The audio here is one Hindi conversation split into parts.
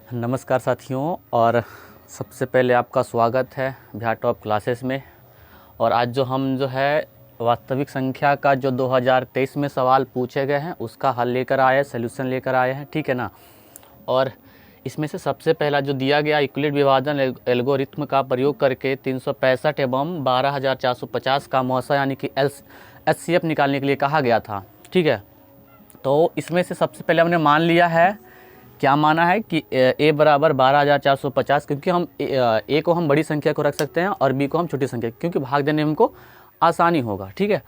नमस्कार साथियों, और सबसे पहले आपका स्वागत है बिहार टॉप क्लासेस में। और आज जो है वास्तविक संख्या का जो 2023 में सवाल पूछे गए हैं उसका हल लेकर आए, सॉल्यूशन लेकर आए हैं, ठीक है ना। और इसमें से सबसे पहला जो दिया गया यूक्लिड विभाजन एल्गोरिथम का प्रयोग करके 365 एवं 12,450 का मौसा यानी कि एचसीएफ निकालने के लिए कहा गया था, ठीक है। तो इसमें से सबसे पहले हमने मान लिया है, क्या माना है कि a बराबर 12,450, क्योंकि हम a को हम बड़ी संख्या को रख सकते हैं और b को हम छोटी संख्या, क्योंकि भाग देने में हमको आसानी होगा, ठीक है।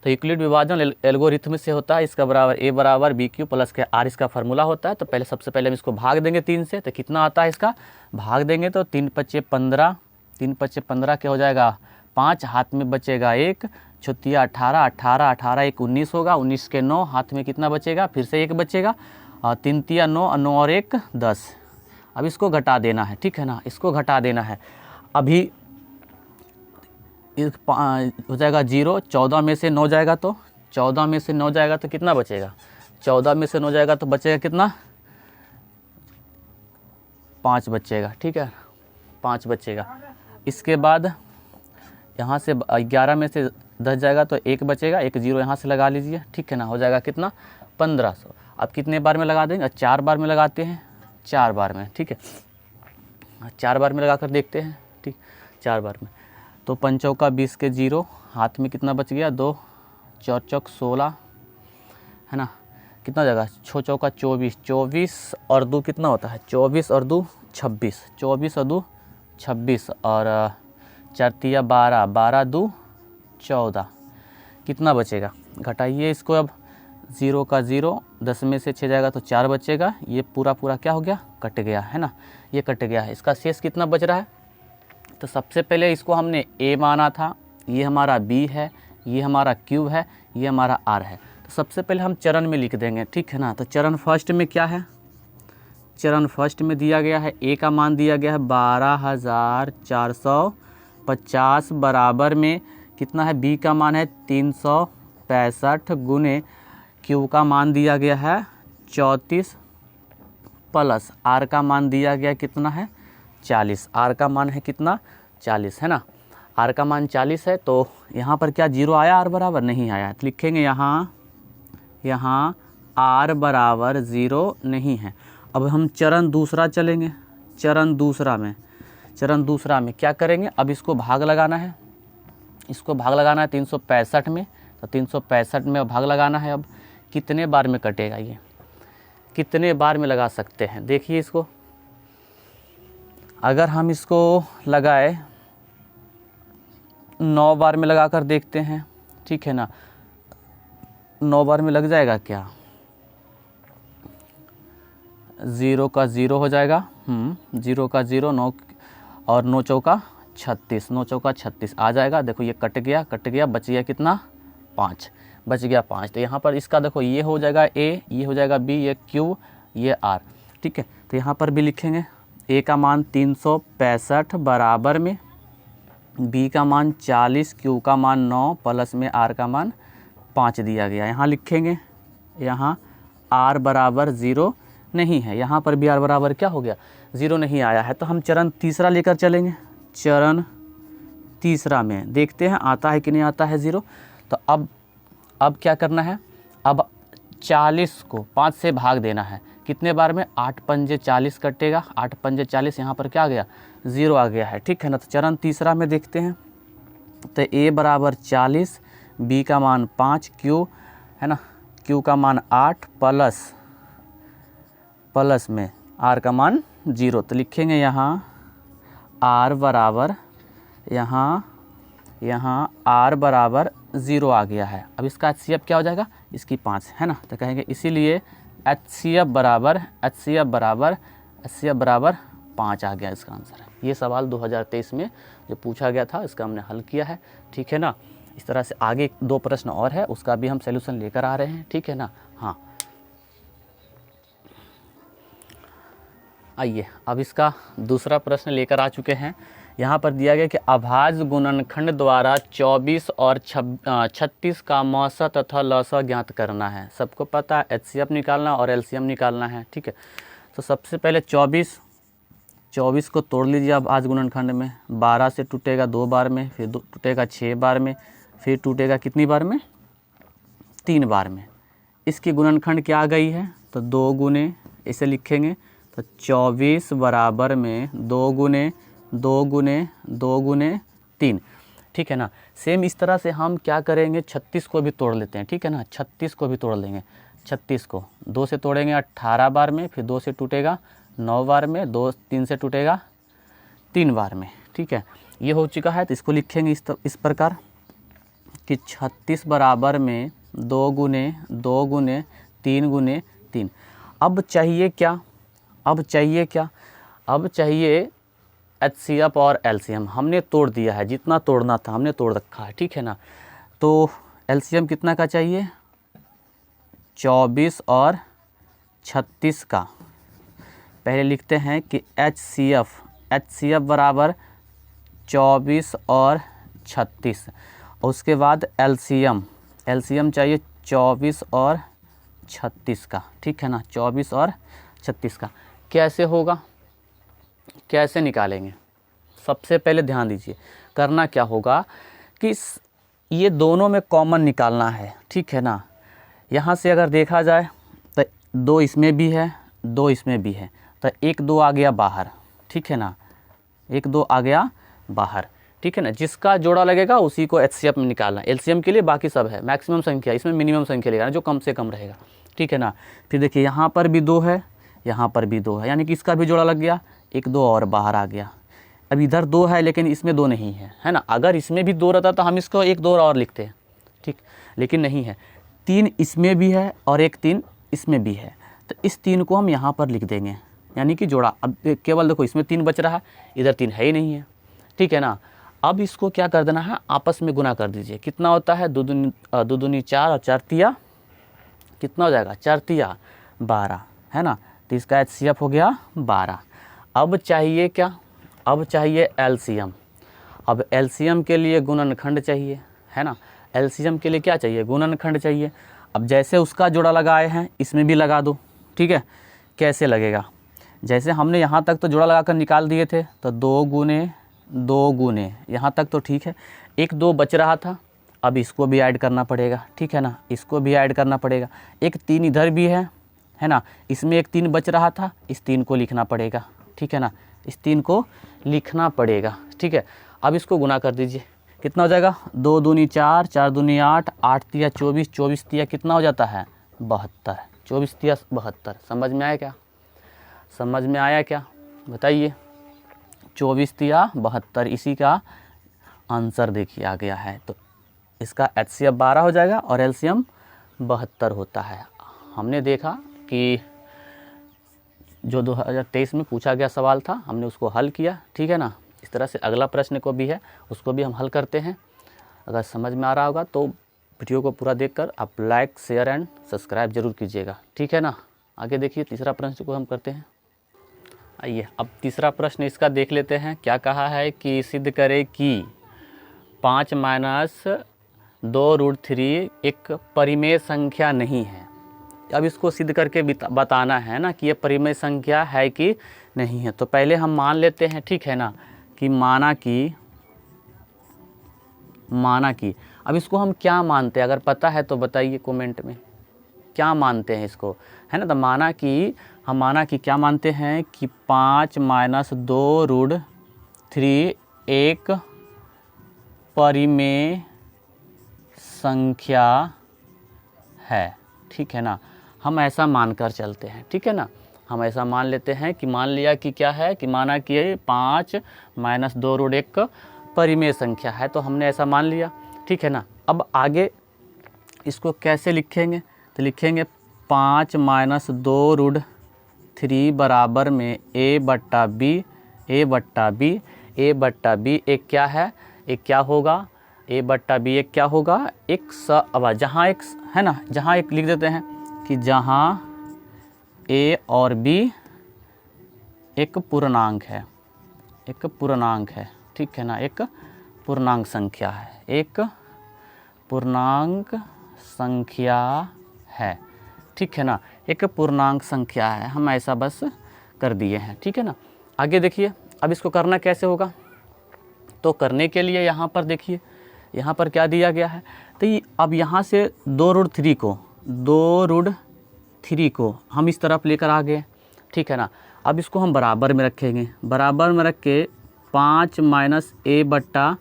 तो यूक्लिड विभाजन एल्गोरिथम से होता है इसका बराबर a बराबर बी क्यू प्लस के r इसका फार्मूला होता है। तो पहले सबसे पहले हम इसको भाग देंगे 3 से, तो कितना आता है इसका भाग देंगे तो 3 पच्चे 15, 3 पच्चे 15 क्या हो जाएगा 5, हाथ में बचेगा 1, छुतिया 18, 18, 18 1 19 होगा, 19 के 9, हाथ में कितना बचेगा फिर से 1 बचेगा, और 3 तिया 9, 9 और 1 10। अब इसको घटा देना है, ठीक है ना, इसको घटा देना है। अभी हो जाएगा 0, 14 में से 9 जाएगा तो 14 में से 9 जाएगा तो कितना बचेगा, 14 में से 9 जाएगा तो बचेगा कितना 5 बचेगा, ठीक है 5 बचेगा। इसके बाद यहाँ से 11 में से 10 जाएगा तो 1 बचेगा, 1 0 यहाँ से लगा लीजिए, ठीक है ना, हो जाएगा कितना 1500। अब कितने बार में लगा देंगे, 4 बार में लगाते हैं, 4 बार में, ठीक है 4 बार में लगा कर देखते हैं, ठीक 4 बार में। तो 5 चौका 20 के 0, हाथ में कितना बच गया 2, 4 चौक 16 है ना, कितना हो जाएगा 6 चौका 24, 24 और 2 कितना होता है 24 और 2 26, 24 और 2 26 और 4 तिया 12, 12 2 14, कितना बचेगा घटाइए इसको। अब 0 का 0, 10 में से 6 जाएगा तो 4 बचेगा, ये पूरा क्या हो गया कट गया है ना, ये कट गया है। इसका शेष कितना बच रहा है, तो सबसे पहले इसको हमने a माना था, ये हमारा b है, ये हमारा q है, ये हमारा r है। तो सबसे पहले हम चरण में लिख देंगे, ठीक है ना। तो चरण फर्स्ट में क्या है, चरण फर्स्ट में दिया गया है a का मान दिया गया है 12,450 बराबर में कितना है b का मान है 365 गुने q का मान दिया गया है 34 प्लस r का मान दिया गया कितना है 40, r का मान है कितना 40 है ना, r का मान 40 है। तो यहाँ पर क्या 0 आया, r बराबर नहीं आया, तो लिखेंगे यहाँ r बराबर 0 नहीं है। अब हम चरण दूसरा चलेंगे, चरण दूसरा में क्या करेंगे, अब इसको भाग लगाना है, इसको भाग लगाना है 365 में, तो 365 में भाग लगाना है। अब कितने बार में कटेगा, ये कितने बार में लगा सकते हैं, देखिए इसको अगर हम इसको लगाए 9 बार में लगा कर देखते हैं, ठीक है ना, 9 बार में लग जाएगा क्या, 0 का 0 हो जाएगा, 0 का 0, 9 और 9 चौका 36, 9 चौका 36 आ जाएगा। देखो ये कट गया, बच गया कितना 5, बच गया 5। तो यहाँ पर इसका देखो ये हो जाएगा a, ये हो जाएगा b, ये q, ये r, ठीक है। तो यहाँ पर भी लिखेंगे a का मान 365 बराबर में b का मान 40, q का मान 9 प्लस में r का मान 5 दिया गया। यहाँ लिखेंगे यहाँ r बराबर 0 नहीं है, यहाँ पर भी r बराबर क्या हो गया 0 नहीं आया है। तो हम चरण तीसरा लेकर चलेंगे, चरण तीसरा में देखते हैं आता है कि नहीं आता है 0। तो अब क्या करना है, अब 40 को 5 से भाग देना है, कितने बार में 8 पंजे 40 कटेगा, 8 पंजे 40, यहाँ पर क्या आ गया 0 आ गया है, ठीक है ना। तो चरण तीसरा में देखते हैं, तो a बराबर 40, b का मान 5, q है ना, q का मान 8 प्लस में r का मान 0। तो लिखेंगे यहाँ r बराबर यहाँ r बराबर 0 आ गया है। अब इसका HCF क्या हो जाएगा, इसकी 5 है ना, तो कहेंगे इसीलिए HCF बराबर 5 आ गया इसका आंसर है। ये सवाल 2023 में जो पूछा गया था इसका हमने हल किया है, ठीक है ना। इस तरह से आगे 2 प्रश्न और है, उसका भी हम सॉल्यूशन लेकर आ रहे हैं, ठीक है ना। हाँ आइए अब इसका दूसरा प्रश्न लेकर आ चुके हैं। यहाँ पर दिया गया कि अभाज्य गुणनखंड द्वारा 24 और 36 का मौसा तथा लसा ज्ञात करना है। सबको पता है HCF निकालना और LCM निकालना है, ठीक है। तो सबसे पहले 24 को तोड़ लीजिए अब आज गुणनखंड में। 12 से टूटेगा 2 बार में, फिर टूटेगा 6 बार में, फिर टूटेगा कितनी बार में? 3 बार में। इसकी गुणनखंड क्या आ गई है? तो 2 गुने, इसे लिखेंगे तो 24 बराबर में 2 गुने 2 गुने 2 गुने 3, ठीक है ना। सेम इस तरह से हम क्या करेंगे, 36 को भी तोड़ लेते हैं, ठीक है ना। 36 को भी तोड़ लेंगे। 36 को 2 से तोड़ेंगे 18 बार में, फिर 2 से टूटेगा 9 बार में, 3 से टूटेगा 3 बार में, ठीक है। ये हो चुका है। तो इसको लिखेंगे इस प्रकार कि 36 बराबर में 2 गुने 2 गुने 3 गुने 3। अब चाहिए क्या? अब चाहिए HCF और LCM। हमने तोड़ दिया है, जितना तोड़ना था हमने तोड़ रखा है, ठीक है ना। तो LCM कितना का चाहिए? 24 और 36 का। पहले लिखते हैं कि HCF बराबर 24 और 36, और उसके बाद LCM चाहिए 24 और 36 का, ठीक है ना। 24 और 36 का कैसे होगा, कैसे निकालेंगे? सबसे पहले ध्यान दीजिए, करना क्या होगा कि ये दोनों में कॉमन निकालना है, ठीक है ना। यहाँ से अगर देखा जाए तो 2 इसमें भी है, 2 इसमें भी है, तो 1 2 आ गया बाहर, ठीक है ना। 1 2 आ गया बाहर, ठीक है ना। जिसका जोड़ा लगेगा उसी को HCF में निकालना। LCM के लिए बाकी सब है, मैक्सिमम संख्या, इसमें मिनिमम संख्या लेगा जो कम से कम रहेगा, ठीक है ना। फिर देखिए यहाँ पर भी 2 है, यहाँ पर भी 2 है, यानी कि इसका भी जोड़ा लग गया। 1 2 और बाहर आ गया। अब इधर 2 है लेकिन इसमें 2 नहीं है, है ना। अगर इसमें भी 2 रहता तो हम इसको 1 2 और लिखते हैं, ठीक, लेकिन नहीं है। 3 इसमें भी है और 1 3 इसमें भी है, तो इस 3 को हम यहाँ पर लिख देंगे, यानी कि जोड़ा। अब केवल देखो इसमें 3 बच रहा है, इधर 3 है ही नहीं है, ठीक है ना। अब इसको क्या कर देना है, आपस में गुना कर दीजिए। कितना होता है? 2 दूनी 4 और 4 तिया कितना हो जाएगा? 4 तिया 12, है ना। तो इसका HCF हो गया 12। अब चाहिए क्या? अब चाहिए LCM। अब LCM के लिए गुणनखंड चाहिए, है ना। LCM के लिए क्या चाहिए? गुणनखंड चाहिए। अब जैसे उसका जोड़ा लगाए हैं इसमें भी लगा दो, ठीक है। कैसे लगेगा? जैसे हमने यहाँ तक तो जोड़ा लगाकर निकाल दिए थे, तो 2 गुने 2 गुने, यहाँ तक तो ठीक है। 1 2 बच रहा था, अब इसको भी ऐड करना पड़ेगा, ठीक है ना। इसको भी ऐड करना पड़ेगा। 1 3 इधर भी है ना। इसमें 1 3 बच रहा था, इस 3 को लिखना पड़ेगा, ठीक है ना। इस 3 को लिखना पड़ेगा, ठीक है। अब इसको गुना कर दीजिए। कितना हो जाएगा? 2 दूनी 4 4 दूनी 8 8 तिया 24 24 तिया कितना हो जाता है? 72। 24 तिया 72। समझ में आया क्या? समझ में आया क्या? बताइए। 24 तिया 72, इसी का आंसर देखिए आ गया है। तो इसका HCF 12 हो जाएगा और LCM 72 होता है। हमने देखा कि जो 2023 में पूछा गया सवाल था हमने उसको हल किया, ठीक है ना। इस तरह से अगला प्रश्न को भी है, उसको भी हम हल करते हैं। अगर समझ में आ रहा होगा तो वीडियो को पूरा देखकर आप लाइक शेयर एंड सब्सक्राइब जरूर कीजिएगा, ठीक है ना। आगे देखिए तीसरा प्रश्न को हम करते हैं। आइए अब तीसरा प्रश्न इसका देख लेते हैं। क्या कहा है कि सिद्ध करें कि 5 - 2√3 एक परिमेय संख्या नहीं है। अब इसको सिद्ध करके बताना है ना कि ये परिमेय संख्या है कि नहीं है। तो पहले हम मान लेते हैं, ठीक है ना, कि माना कि अब इसको हम क्या मानते हैं? अगर पता है तो बताइए कमेंट में, क्या मानते हैं इसको, है ना। तो माना कि क्या मानते हैं कि 5 - 2√3 एक परिमेय संख्या है, ठीक है ना। हम ऐसा मानकर चलते हैं, ठीक है ना। हम ऐसा मान लेते हैं कि मान लिया कि क्या है, कि माना कि 5 - 2√1 परिमेय संख्या है, तो हमने ऐसा मान लिया, ठीक है ना। अब आगे इसको कैसे लिखेंगे? तो लिखेंगे 5 - 2√3 बराबर में A/B एक क्या है? एक क्या होगा? A/B एक क्या होगा? एक जहाँ एक है ना, जहाँ एक लिख देते हैं कि जहाँ A और B एक पूर्णांक है, ठीक है ना। एक पूर्णांक संख्या है, एक पूर्णांक संख्या है, ठीक है ना। एक पूर्णांक संख्या है, हम ऐसा बस कर दिए हैं, ठीक है ना। आगे देखिए अब इसको करना कैसे होगा। तो करने के लिए यहाँ पर देखिए, यहाँ पर क्या दिया गया है। तो अब यहाँ से 2√3 को हम इस तरफ लेकर आ गए, ठीक है ना। अब इसको हम बराबर में रखेंगे, बराबर में रख के 5 माइनस a बट्टा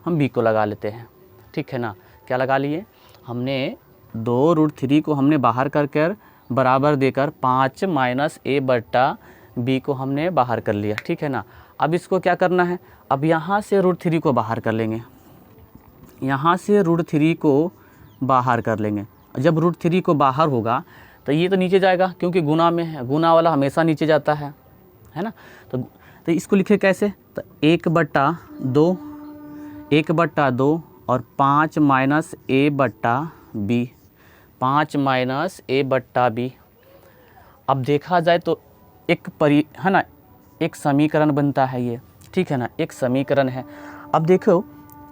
हम b को लगा लेते हैं, ठीक है ना। क्या लगा लिए हमने, 2√3 को हमने बाहर कर बराबर देकर 5 माइनस a बट्टा b को हमने बाहर कर लिया, ठीक है ना। अब इसको क्या करना है, अब यहाँ से √3 को बाहर कर लेंगे, यहाँ से √3 को बाहर कर लेंगे। जब √3 को बाहर होगा तो ये तो नीचे जाएगा, क्योंकि गुना में है, गुना वाला हमेशा नीचे जाता है ना। तो इसको लिखे कैसे, तो 1/2 और 5 माइनस a बट्टा b, 5 माइनस a बट्टा b। अब देखा जाए तो है ना, एक समीकरण बनता है ये, ठीक है ना, एक समीकरण है। अब देखो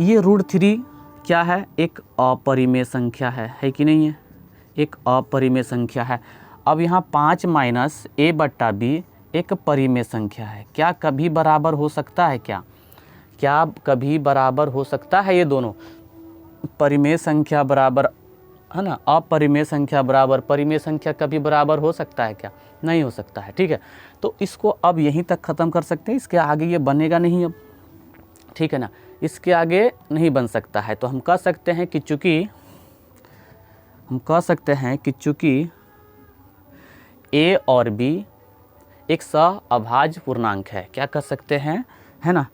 ये √3 क्या है, एक अपरिमेय संख्या है कि नहीं है, एक अपरिमेय संख्या है। अब यहाँ 5 माइनस a बट्टा b एक परिमेय संख्या है। क्या कभी बराबर हो सकता है, क्या कभी बराबर हो सकता है ये दोनों, परिमेय संख्या बराबर, है ना, अपरिमेय संख्या बराबर परिमेय संख्या कभी बराबर हो सकता है क्या, नहीं हो सकता है, ठीक है। तो इसको अब यहीं तक ख़त्म कर सकते हैं, इसके आगे ये बनेगा नहीं अब, ठीक है ना, इसके आगे नहीं बन सकता है। तो हम कह सकते हैं कि चूँकि a और b एक सहअभाज्य पूर्णांक है, क्या कर सकते हैं, है ना,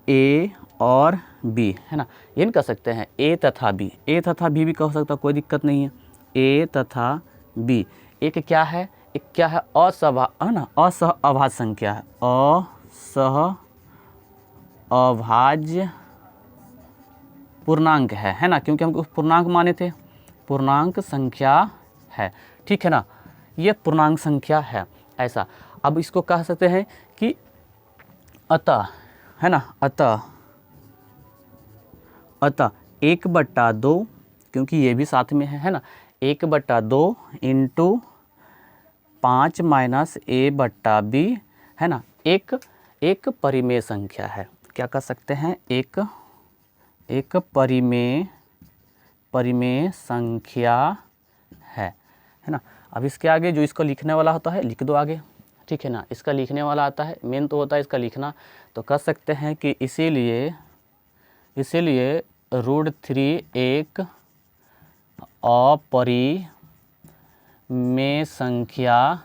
a और b, है ना, ये नहीं कह सकते हैं a तथा b भी कह सकता, कोई दिक्कत नहीं है। a तथा b एक क्या है, असहअभाज्य संख्या है, असहअभाज्य पूर्णांक है ना, क्योंकि हम पूर्णांक माने थे, पूर्णांक संख्या है, ठीक है ना, ये पूर्णांक संख्या है ऐसा। अब इसको कह सकते हैं कि अतः, है ना, अतः 1/2, क्योंकि ये भी साथ में है ना, 1/2 इंटू 5 माइनस a बट्टा b, है ना, एक परिमेय संख्या है। क्या कर सकते हैं, एक परिमेय संख्या है ना। अब इसके आगे जो इसको लिखने वाला होता है लिख दो आगे, ठीक है ना, इसका लिखने वाला आता है, मेन तो होता है इसका लिखना। तो कर सकते हैं कि इसीलिए √3 एक अपरिमेय संख्या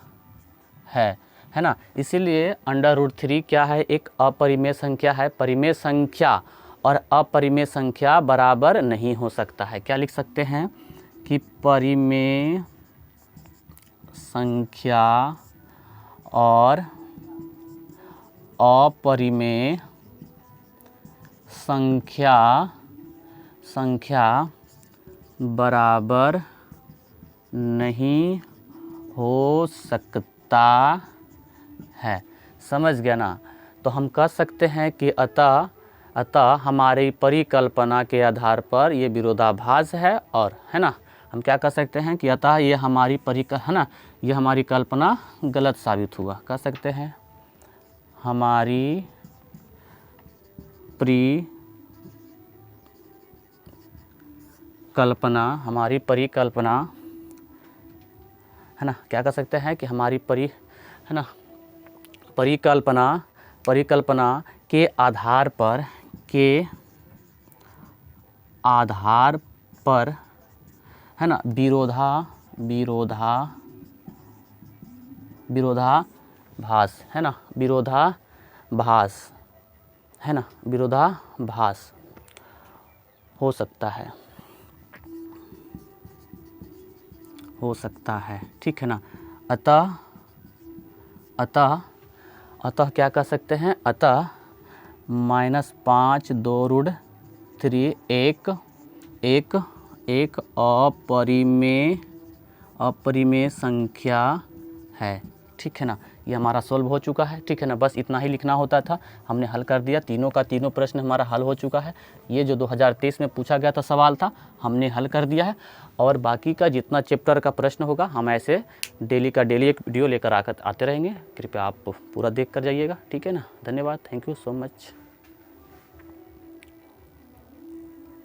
है ना। इसीलिए √3 क्या है, एक अपरिमेय संख्या है। परिमेय संख्या और अपरिमेय संख्या बराबर नहीं हो सकता है। क्या लिख सकते हैं कि परिमेय संख्या और अपरिमेय संख्या बराबर नहीं हो सकता है। समझ गया ना। तो हम कह सकते हैं कि अतः हमारी परिकल्पना के आधार पर ये विरोधाभास है, और है ना, हम क्या कह सकते हैं कि अतः ये हमारी ये हमारी कल्पना गलत साबित हुआ। कह सकते हैं हमारी परिकल्पना, है ना, क्या कह सकते हैं कि हमारी परिकल्पना के आधार पर है ना, विरोधाभास है ना, विरोधाभास हो सकता है, ठीक है ना। अतः क्या कह सकते हैं, अतः -5 2√3 एक अपरिमेय संख्या है, ठीक है ना। ये हमारा सॉल्व हो चुका है, ठीक है ना। बस इतना ही लिखना होता था, हमने हल कर दिया। तीनों का तीनों प्रश्न हमारा हल हो चुका है। ये जो 2023 में पूछा गया था सवाल था, हमने हल कर दिया है। और बाकी का जितना चैप्टर का प्रश्न होगा, हम ऐसे डेली का डेली एक वीडियो लेकर आते रहेंगे। कृपया आप पूरा देख कर जाइएगा, ठीक है ना। धन्यवाद, थैंक यू सो मच।